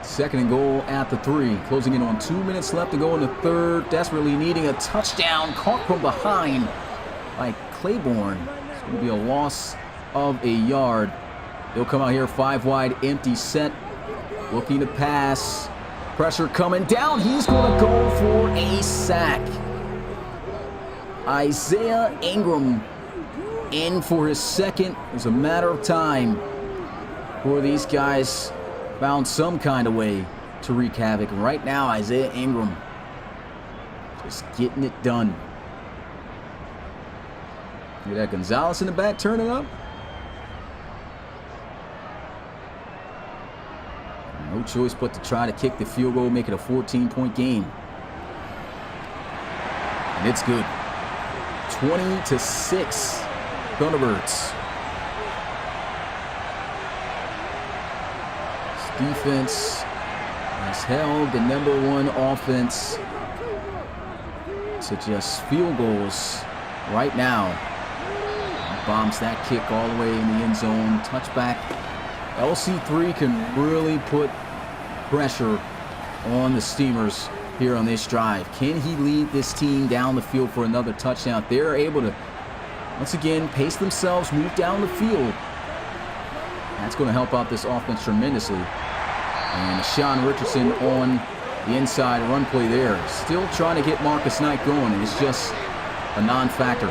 Second and goal at the 3. Closing in on 2 minutes left to go in the third. Desperately needing a touchdown. Caught from behind by Claiborne. It's going to be a loss of a yard. They'll come out here 5 wide, empty set. Looking to pass. Pressure coming down. He's going to go for a sack. Isaiah Ingram in for his second. It was a matter of time before these guys found some kind of way to wreak havoc. And right now, Isaiah Ingram just getting it done. Look at that, Gonzalez in the back turning up. No choice but to try to kick the field goal, make it a 14-point game. And it's good. 20-6, Thunderbirds. Defense has held the #1 offense to just field goals right now. Bombs that kick all the way in the end zone. Touchback. LC3 can really put pressure on the Steamers here on this drive. Can he lead this team down the field for another touchdown? They're able to, once again, pace themselves, move down the field. That's going to help out this offense tremendously. And Sean Richardson on the inside run play there. Still trying to get Marcus Knight going, and it's just a non-factor.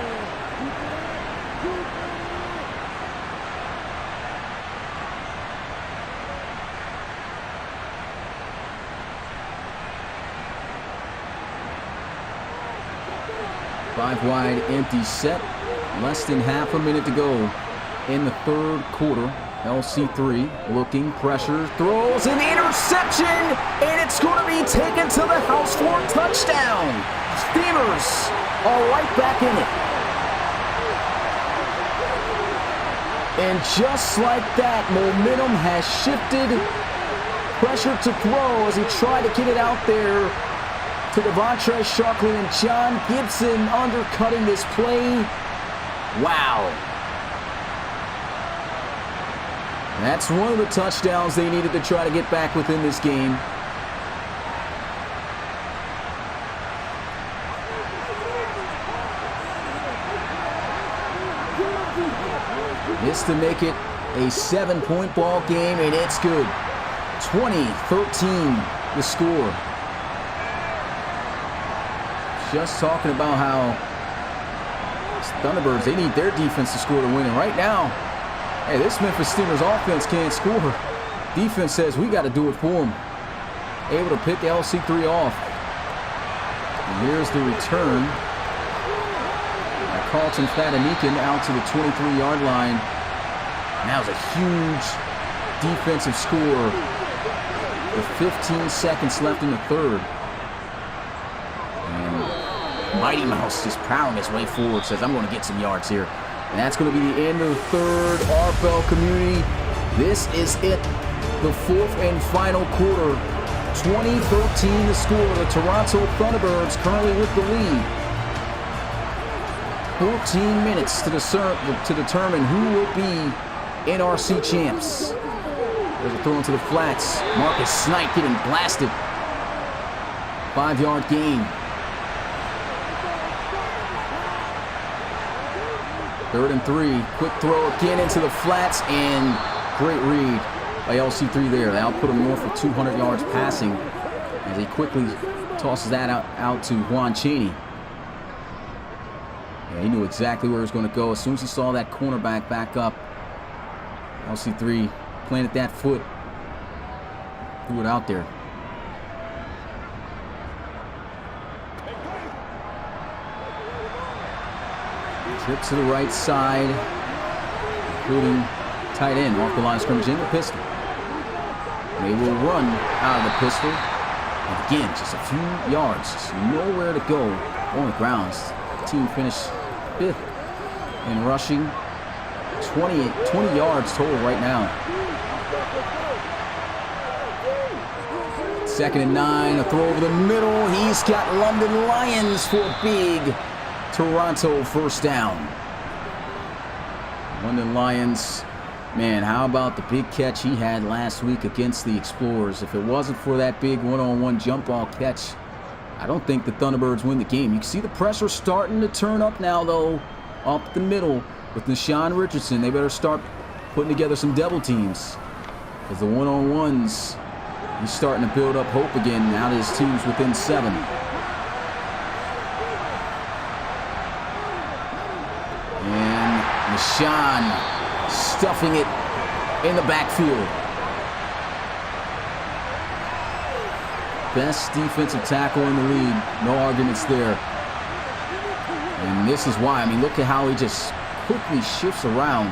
Five wide, empty set. Less than half a minute to go in the third quarter. LC3 looking, pressure, throws an interception, and it's going to be taken to the house for a touchdown. Steamers are right back in it. And just like that, momentum has shifted. Pressure to throw as he tried to get it out there to Devontre Sharkley, and John Gibson undercutting this play. Wow. That's one of the touchdowns they needed to try to get back within this game. This to make it a 7-point ball game, and it's good. 20-13 the score. Just talking about how Thunderbirds, they need their defense to score to win. And right now, hey, this Memphis Steelers offense can't score. Defense says we got to do it for them. Able to pick LC3 off. And here's the return. Carlton Fadanikan out to the 23-yard line. And that was a huge defensive score with 15 seconds left in the third. And Mighty Mouse just powering his way forward, says, I'm going to get some yards here. And that's going to be the end of the third. RFL community, this is it. The fourth and final quarter. 20-13 the score. The Toronto Thunderbirds currently with the lead. 14 minutes to determine who will be NRC champs. There's a throw into the flats. Marcus Snipe getting blasted. 5-yard gain. Third and 3. Quick throw again into the flats, and great read by LC3 there. That'll put him north of 200 yards passing as he quickly tosses that out to Juan Chaney. Yeah, he knew exactly where he was going to go. As soon as he saw that cornerback back up, LC3 planted that foot, threw it out there. Trip to the right side, including tight end off the line of scrimmage in the pistol. They will run out of the pistol. And again, just a few yards, just nowhere to go on the grounds. The team finished 5th in rushing. 20 yards total right now. 2nd and 9, a throw over the middle. He's got London Lions for a big Toronto first down. London Lions, man, how about the big catch he had last week against the Explorers? If it wasn't for that big one-on-one jump ball catch, I don't think the Thunderbirds win the game. You can see the pressure starting to turn up now, though, up the middle with Nashawn Richardson. They better start putting together some double teams, because the one-on-ones, he's starting to build up hope again now that his team's within 7. And Nashawn stuffing it in the backfield. Best defensive tackle in the league. No arguments there. And this is why. I mean, look at how he just quickly shifts around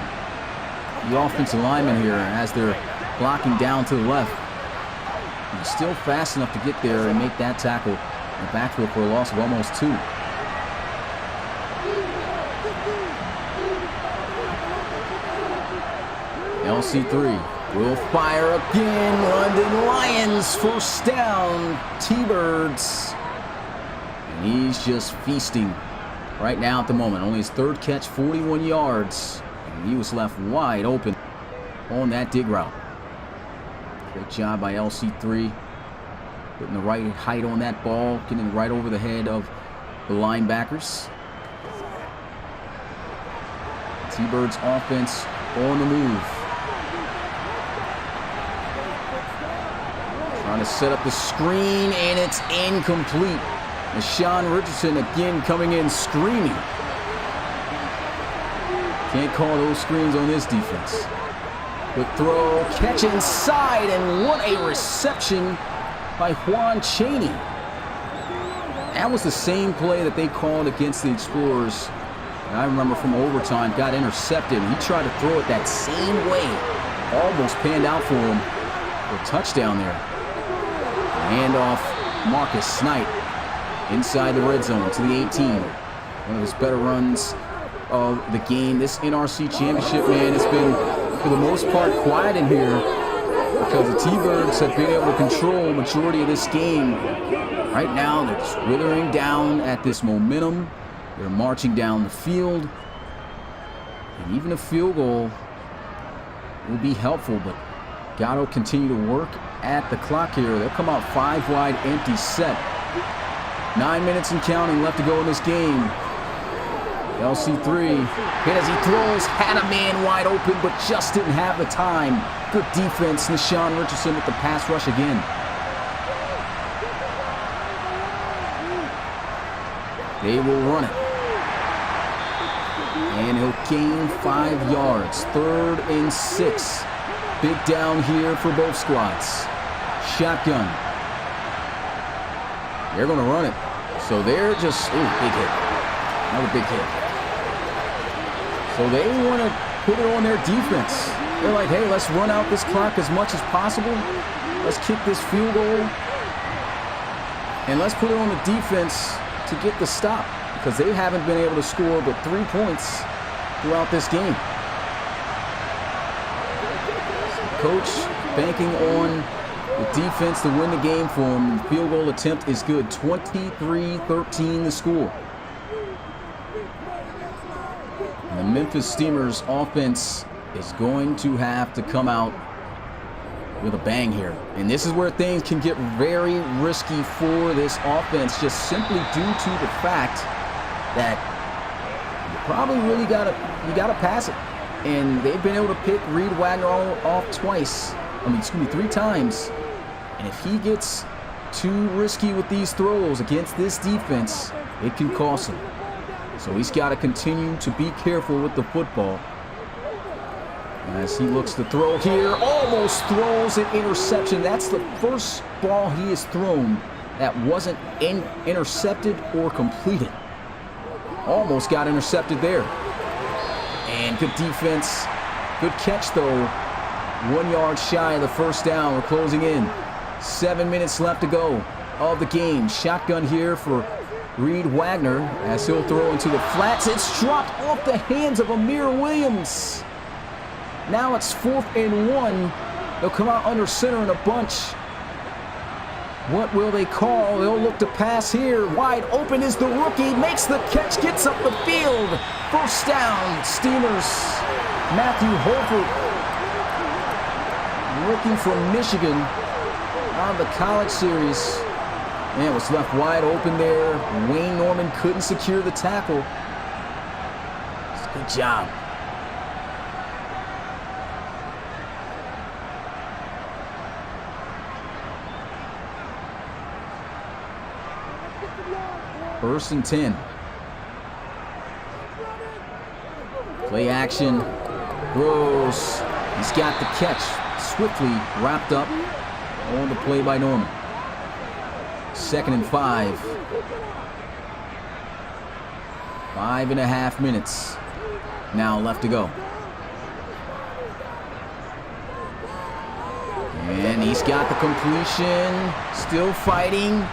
the offensive lineman here as they're blocking down to the left. He's still fast enough to get there and make that tackle in the backfield for a loss of almost 2. LC3 will fire again. London Lions first down. T-Birds. And he's just feasting right now at the moment. Only his 3rd catch, 41 yards. And he was left wide open on that dig route. Great job by LC3. Putting the right height on that ball. Getting it right over the head of the linebackers. T-Birds offense on the move. Trying to set up the screen, and it's incomplete. Nashawn Richardson again coming in screaming. Can't call those screens on this defense. Quick throw, catch inside, and what a reception by Juan Chaney. That was the same play that they called against the Explorers. And I remember from overtime, got intercepted, and he tried to throw it that same way. Almost panned out for him for a touchdown there. Handoff, Marcus Snipe inside the red zone to the 18. One of his better runs of the game. This NRC championship, man, it's been, for the most part, quiet in here because the T-Birds have been able to control the majority of this game. Right now, they're just withering down at this momentum. They're marching down the field. And even a field goal will be helpful, but Gatto continue to work at the clock here. They'll come out 5 wide, empty set. 9 minutes and counting left to go in this game. LC3 hit as he throws, had a man wide open, but just didn't have the time. Good defense, Nishan Richardson with the pass rush again. They will run it. And he'll gain 5 yards. 3rd and 6. Big down here for both squads. Shotgun. They're going to run it. So they're just, big hit. Another big hit. So they want to put it on their defense. They're like, hey, let's run out this clock as much as possible. Let's kick this field goal. And let's put it on the defense to get the stop, because they haven't been able to score but 3 points throughout this game. Coach banking on the defense to win the game for him. The field goal attempt is good. 23-13 the score. And the Memphis Steamers offense is going to have to come out with a bang here. And this is where things can get very risky for this offense, just simply due to the fact that you probably really gotta pass it. And they've been able to pick Reed Wagner off 3 times. And if he gets too risky with these throws against this defense, it can cost him. So he's got to continue to be careful with the football. As he looks to throw here, almost throws an interception. That's the first ball he has thrown that wasn't intercepted or completed. Almost got intercepted there. And good defense. Good catch, though. 1 yard shy of the first down. We're closing in. 7 minutes left to go of the game. Shotgun here for Reed Wagner as he'll throw into the flats. It's dropped off the hands of Amir Williams. Now it's 4th and 1. They'll come out under center in a bunch. What will they call? They'll look to pass here. Wide open is the rookie. Makes the catch, gets up the field. First down, Steamers. Matthew Holford, rookie from Michigan, on the college series. Man, was left wide open there. Wayne Norman couldn't secure the tackle. Good job. First and 10. Play action. Gross. He's got the catch. Swiftly wrapped up on the play by Norman. 2nd and 5. 5.5 minutes now left to go. And he's got the completion. Still fighting.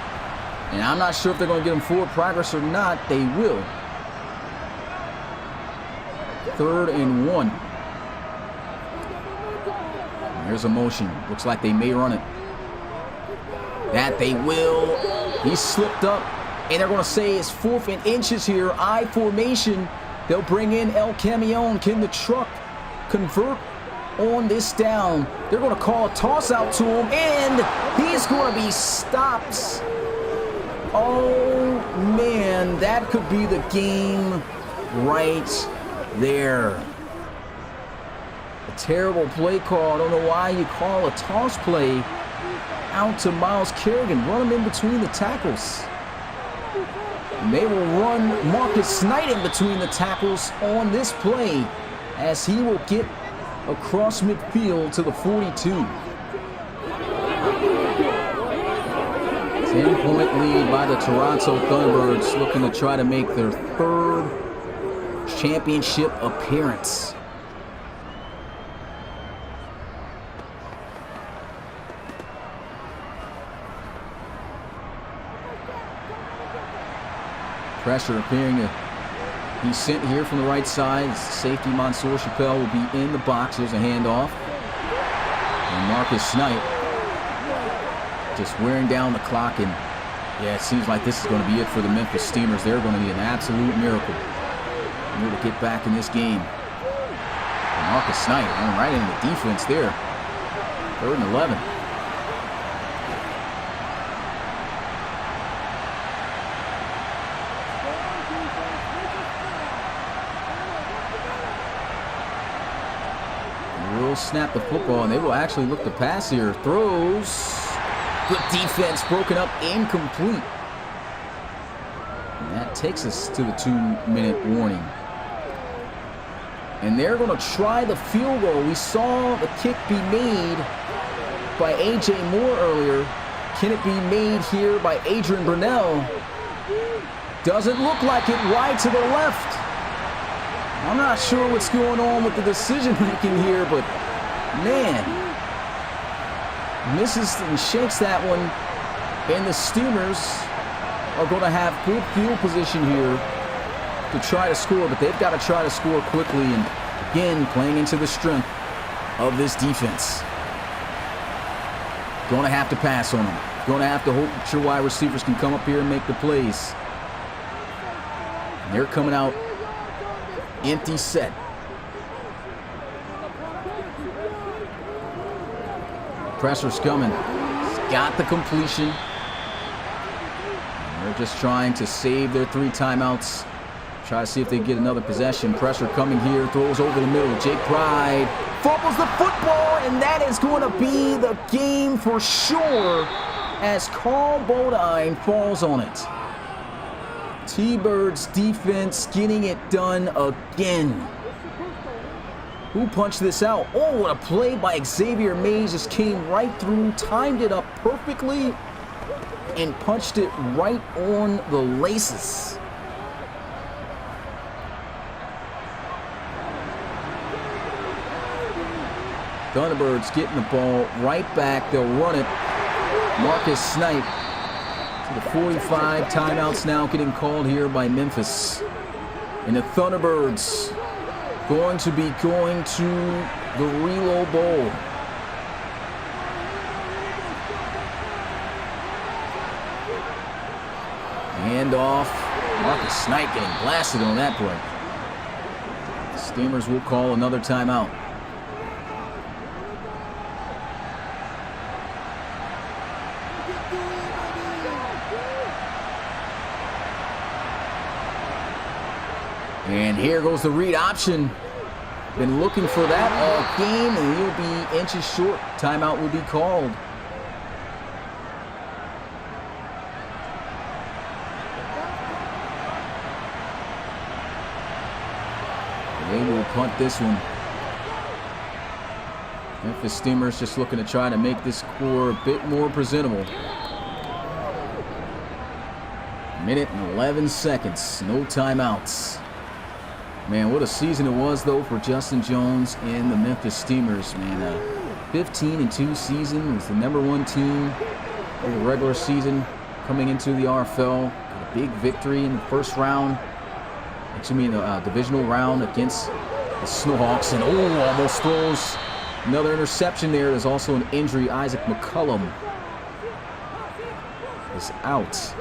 And I'm not sure if they're going to get him forward progress or not. They will. 3rd and 1. There's a motion. Looks like they may run it. That they will. He slipped up. And they're going to say it's 4th and inches here. I formation. They'll bring in El Camion. Can the truck convert on this down? They're going to call a toss out to him. And he's going to be stopped. Oh, man, that could be the game right there. A terrible play call. I don't know why you call a toss play out to Miles Kerrigan. Run him in between the tackles. And they will run Marcus Knight in between the tackles on this play as he will get across midfield to the 42. 10-point lead by the Toronto Thunderbirds, looking to try to make their 3rd championship appearance. Pressure appearing to be sent here from the right side. Safety Mansour Chappelle will be in the box. There's a handoff. And Marcus Knight just wearing down the clock, and yeah, it seems like this is going to be it for the Memphis Steamers. They're going to need an absolute miracle in order to get back in this game. And Marcus Knight going right into the defense there. 3rd and 11. They will snap the football, and they will actually look to pass here. Throws. Good defense, broken up, incomplete. And that takes us to the 2-minute warning. And they're going to try the field goal. We saw the kick be made by A.J. Moore earlier. Can it be made here by Adrian Brunell? Doesn't look like it. Wide to the left. I'm not sure what's going on with the decision making here, but man, misses and shakes that one. And the Steamers are going to have good field position here to try to score, but they've got to try to score quickly, and again, playing into the strength of this defense. Going to have to pass on them. Going to have to hope that your wide receivers can come up here and make the plays. And they're coming out empty set. Pressure's coming. He's got the completion. And they're just trying to save their 3 timeouts. Try to see if they get another possession. Pressure coming here. Throws over the middle. Jake Pride fumbles the football, and that is going to be the game for sure as Carl Bodine falls on it. T-Birds defense getting it done again. Who punched this out? Oh, what a play by Xavier Mays. Just came right through, timed it up perfectly, and punched it right on the laces. Thunderbirds getting the ball right back. They'll run it. Marcus Snipe to the 45. Timeouts now getting called here by Memphis. And the Thunderbirds going to be going to the Relocation Bowl. Hand off. Marcus Snipe getting blasted on that play. The Steamers will call another timeout. And here goes the read option. Been looking for that all game, and he'll be inches short. Timeout will be called. They will punt this one. Memphis Steamers just looking to try to make this score a bit more presentable. Minute and 11 seconds. No timeouts. Man, what a season it was, though, for Justin Jones and the Memphis Steamers. Man, 15-2 season. Was the #1 team of the regular season coming into the RFL. A big victory in the first round. Excuse me, in the divisional round against the Snowhawks. And almost throws another interception there. There's also an injury. Isaac McCullum is out.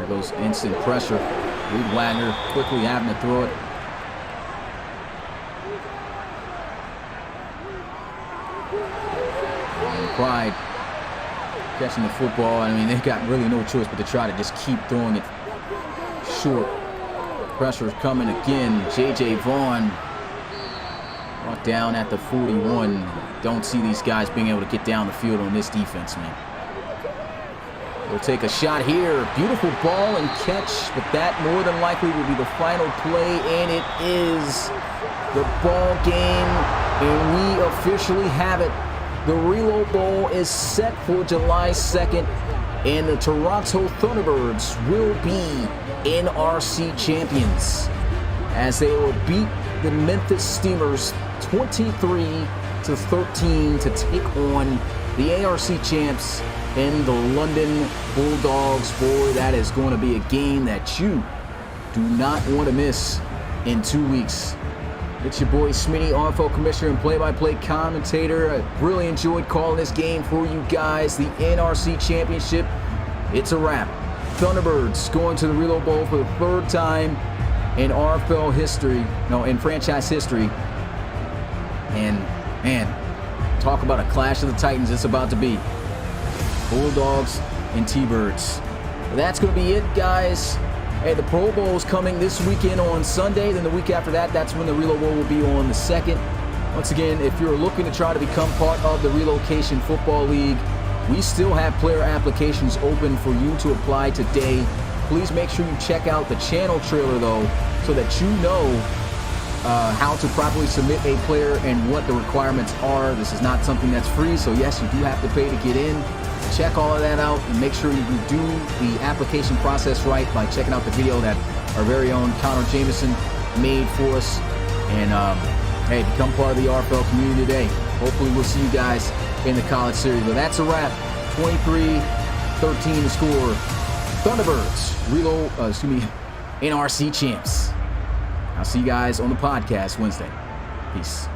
Goes instant pressure. Reed Wagner quickly having to throw it. And Pride catching the football. I mean, they got really no choice but to try to just keep throwing it short. Pressure coming again. J.J. Vaughn brought down at the 41. Don't see these guys being able to get down the field on this defense, man. We'll take a shot here. Beautiful ball and catch, but that more than likely will be the final play, and it is the ball game, and we officially have it. The Relocation Bowl is set for July 2nd, and the Toronto Thunderbirds will be NRC champions as they will beat the Memphis Steamers 23-13 to take on the ARC champs and the London Bulldogs. Boy, that is going to be a game that you do not want to miss in 2 weeks. It's your boy Smitty, RFL Commissioner and play-by-play commentator. I really enjoyed calling this game for you guys. The NRC Championship, it's a wrap. Thunderbirds going to the Reload Bowl for the third time in RFL history, in franchise history. And, man, talk about a clash of the Titans it's about to be. Bulldogs and T-Birds. That's going to be it, guys. Hey, the Pro Bowl is coming this weekend on Sunday. Then the week after that, that's when the Reload Bowl will be on the 2nd. Once again, if you're looking to try to become part of the Relocation Football League, we still have player applications open for you to apply today. Please make sure you check out the channel trailer, though, so that you know how to properly submit a player and what the requirements are. This is not something that's free, so yes, you do have to pay to get in. Check all of that out and make sure you do the application process right by checking out the video that our very own Connor Jameson made for us. And hey, become part of the RFL community today. Hopefully we'll see you guys in the college series. But that's a wrap. 23-13 to score. Thunderbirds, NRC champs. I'll see you guys on the podcast Wednesday. Peace.